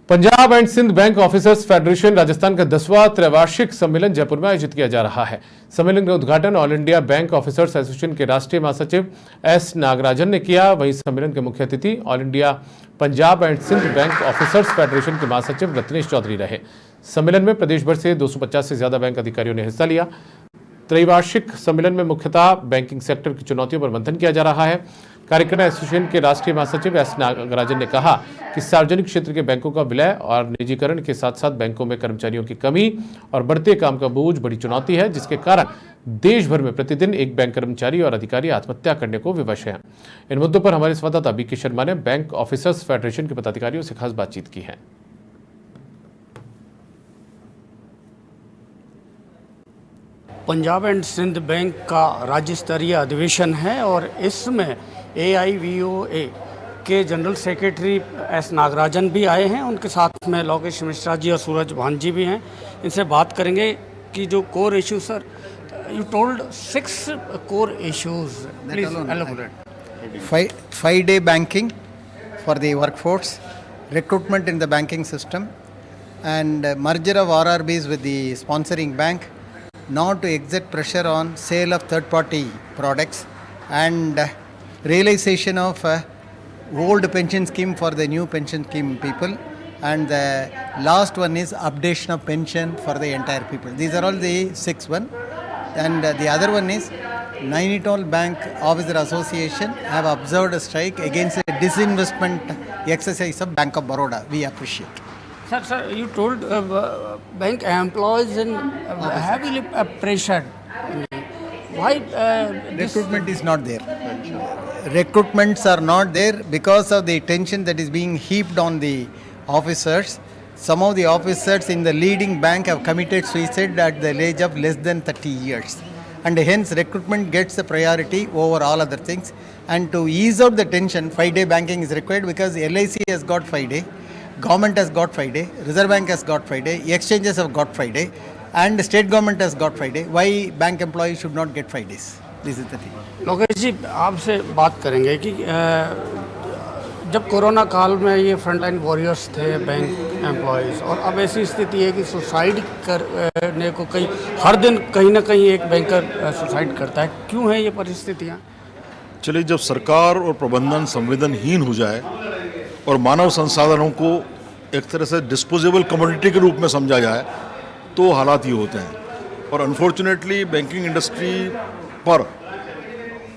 Punjab and Sind bank officers federation Rajasthan का 10वां त्रैवार्षिक सम्मेलन जयपुर में आयोजित किया जा रहा है। सम्मेलन का उद्घाटन all India bank officers association के राष्ट्रीय महासचिव एस नागराजन ने किया। वहीं सम्मेलन के मुख्य अतिथि all India Punjab and Sind bank officers federation के महासचिव रत्नेश चौधरी रहे। सम्मेलन में प्रदेश भर से 250 से ज्यादा बैंक अधिकारियों ने हिस्सा लिया। त्रैवार्षिक सम्मेलन में मुख्यतः बैंकिंग सेक्टर की चुनौतियों पर मंथन किया जा रहा है। कार्यक्रम एसोसिएशन के राष्ट्रीय महासचिव एस नागराजन ने कहा कि सार्वजनिक क्षेत्र के बैंकों का विलय और निजीकरण के साथ साथ बैंकों में कर्मचारियों की कमी और बढ़ते काम का बोझ बड़ी चुनौती है, जिसके कारण देश भर में प्रतिदिन एक बैंक कर्मचारी और अधिकारी आत्महत्या करने को विवश हैं। इन मुद्दों पर हमारे संवाददाता बीके शर्मा ने बैंक ऑफिसर्स फेडरेशन के पदाधिकारियों से खास बातचीत की है। पंजाब एंड सिंध बैंक का राज्य स्तरीय अधिवेशन है और इसमें AIVOA के जनरल सेक्रेटरी एस नागराजन भी आए हैं। उनके साथ में लोकेश मिश्रा जी और सूरज भान जी भी हैं। इनसे बात करेंगे कि जो core issue, sir you told 6 core issues, please elaborate. 5-day banking for the workforce, recruitment in the banking system, and merger of RRBs with the sponsoring bank, not to exert pressure on sale of third-party products, and realization of old pension scheme for the new pension scheme people, and the last one is updation of pension for the entire people. These are all the 6 one, and the other one is Nainital Bank Officer Association have observed a strike against the disinvestment exercise of Bank of Baroda. We appreciate. Sir, you told bank employees and heavily pressured. Why recruitment is not there? Recruitments are not there because of the tension that is being heaped on the officers. Some of the officers in the leading bank have committed suicide at the age of less than 30 years. And hence recruitment gets the priority over all other things. And to ease out the tension, 5-day banking is required because LIC has got 5-day. Government has got 5-day, Reserve Bank has got 5-day, exchanges have got 5-day, and state government has got 5-day. Why bank employees should not get 5 days? This is the thing. Lokesh ji, आपसे बात करेंगे कि जब corona काल में ये frontline warriors थे bank employees, और अब ऐसी स्थिति है कि सुसाइड करने को हर दिन कहीं ना कहीं एक बैंकर सुसाइड करता है। क्यों है ये परिस्थितियाँ? चलिए, जब सरकार और प्रबंधन संवेदनहीन हो जाए और मानव संसाधनों को एक तरह से डिस्पोजेबल कमोडिटी के रूप में समझा जाए तो हालात ये होते हैं। और अनफॉर्चुनेटली बैंकिंग इंडस्ट्री पर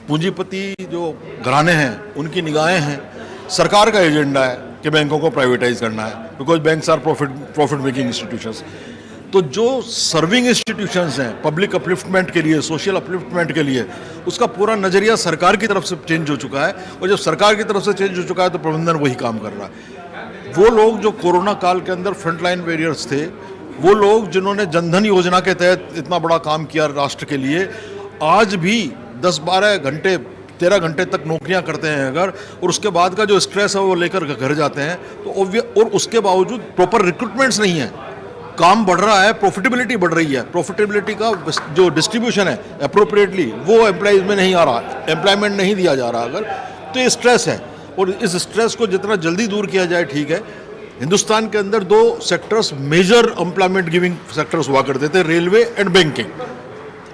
पूंजीपति जो घराने हैं उनकी निगाहें हैं। सरकार का एजेंडा है कि बैंकों को प्राइवेटाइज करना है, because banks are profit making institutions. तो जो सर्विंग इंस्टीट्यूशंस हैं पब्लिक अपलिफ्टमेंट के लिए, सोशल अपलिफ्टमेंट के लिए, उसका पूरा नज़रिया सरकार की तरफ से चेंज हो चुका है। और जब सरकार की तरफ से चेंज हो चुका है तो प्रबंधन वही काम कर रहा है। वो लोग जो कोरोना काल के अंदर फ्रंटलाइन वॉरियर्स थे, वो लोग जिन्होंने जनधन योजना के तहत इतना बड़ा काम किया राष्ट्र के लिए, आज भी 10-12 घंटे 13 घंटे तक नौकरियां करते हैं अगर, और उसके बाद का जो स्ट्रेस है वो लेकर घर जाते हैं तो और उसके बावजूद प्रॉपर रिक्रूटमेंट्स नहीं है। काम बढ़ रहा है, प्रॉफिटेबिलिटी बढ़ रही है, प्रॉफिटेबिलिटी का जो डिस्ट्रीब्यूशन है अप्रोप्रिएटली वो एम्प्लॉइज में नहीं आ रहा, एम्प्लॉयमेंट नहीं दिया जा रहा अगर, तो ये स्ट्रेस है। और इस स्ट्रेस को जितना जल्दी दूर किया जाए ठीक है। हिंदुस्तान के अंदर 2 sectors major employment giving sectors हुआ करते थे, रेलवे एंड बैंकिंग।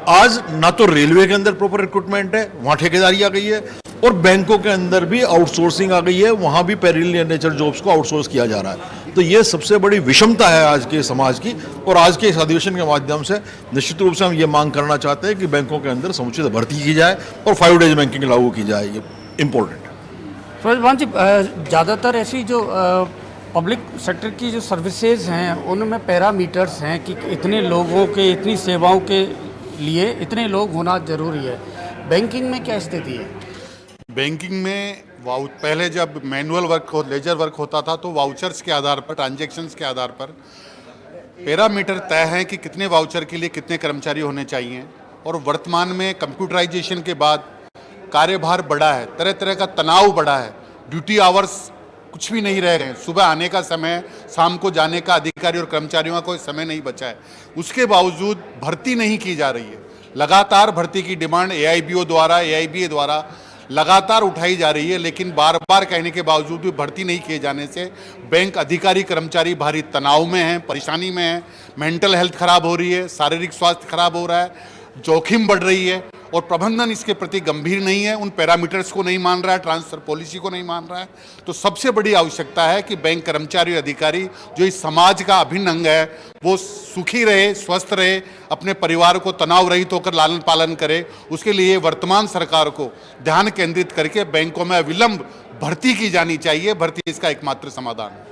आज ना तो रेलवे के अंदर प्रॉपर रिक्रूटमेंट है, वहाँ ठेकेदारी आ गई है, और बैंकों के अंदर भी आउटसोर्सिंग आ गई है, वहाँ भी पेरिल नेचर जॉब्स को आउटसोर्स किया जा रहा है। तो ये सबसे बड़ी विषमता है आज के समाज की। और आज के इस अधिवेशन के माध्यम से निश्चित रूप से हम ये मांग करना चाहते हैं कि बैंकों के अंदर समुचित भर्ती की जाए और 5 days बैंकिंग लागू की जाए। ये इम्पोर्टेंट है। सूरज भान जी, ज़्यादातर ऐसी जो पब्लिक सेक्टर की जो सर्विसेज हैं उनमें पैरामीटर्स हैं कि इतने लोगों के, इतनी सेवाओं के लिए इतने लोग होना जरूरी है। बैंकिंग में क्या स्थिति है? बैंकिंग में पहले जब मैनुअल वर्क लेजर वर्क होता था तो वाउचर्स के आधार पर, ट्रांजैक्शंस के आधार पर पैरामीटर तय हैं कि कितने वाउचर के लिए कितने कर्मचारी होने चाहिए। और वर्तमान में कंप्यूटराइजेशन के बाद कार्यभार बढ़ा है, तरह तरह का तनाव बढ़ा है, ड्यूटी आवर्स कुछ भी नहीं रह गए। सुबह आने का समय, शाम को जाने का अधिकारी और कर्मचारियों का कोई समय नहीं बचा है। उसके बावजूद भर्ती नहीं की जा रही है। लगातार भर्ती की डिमांड AIBO द्वारा, AIBA द्वारा लगातार उठाई जा रही है, लेकिन बार बार कहने के बावजूद भी भर्ती नहीं किए जाने से बैंक अधिकारी कर्मचारी भारी तनाव में हैं, परेशानी में हैं, मेंटल हेल्थ खराब हो रही है, शारीरिक स्वास्थ्य खराब हो रहा है, जोखिम बढ़ रही है और प्रबंधन इसके प्रति गंभीर नहीं है, उन पैरामीटर्स को नहीं मान रहा है, ट्रांसफर पॉलिसी को नहीं मान रहा है। तो सबसे बड़ी आवश्यकता है कि बैंक कर्मचारी और अधिकारी जो इस समाज का अभिन्न अंग है वो सुखी रहे, स्वस्थ रहे, अपने परिवार को तनाव रहित होकर लालन पालन करे। उसके लिए वर्तमान सरकार को ध्यान केंद्रित करके बैंकों में अविलंब भर्ती की जानी चाहिए। भर्ती इसका एकमात्र समाधान है।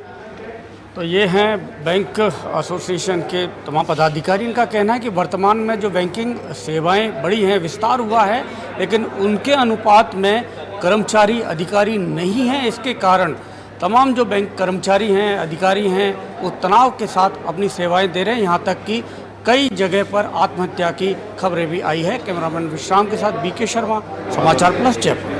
तो ये हैं बैंक एसोसिएशन के तमाम पदाधिकारी। इनका कहना है कि वर्तमान में जो बैंकिंग सेवाएं बढ़ी हैं, विस्तार हुआ है, लेकिन उनके अनुपात में कर्मचारी अधिकारी नहीं हैं। इसके कारण तमाम जो बैंक कर्मचारी हैं, अधिकारी हैं, वो तनाव के साथ अपनी सेवाएं दे रहे हैं। यहाँ तक कि कई जगह पर आत्महत्या की खबरें भी आई है। कैमरामैन विश्राम के साथ बीके शर्मा, समाचार प्लस, जयपुर।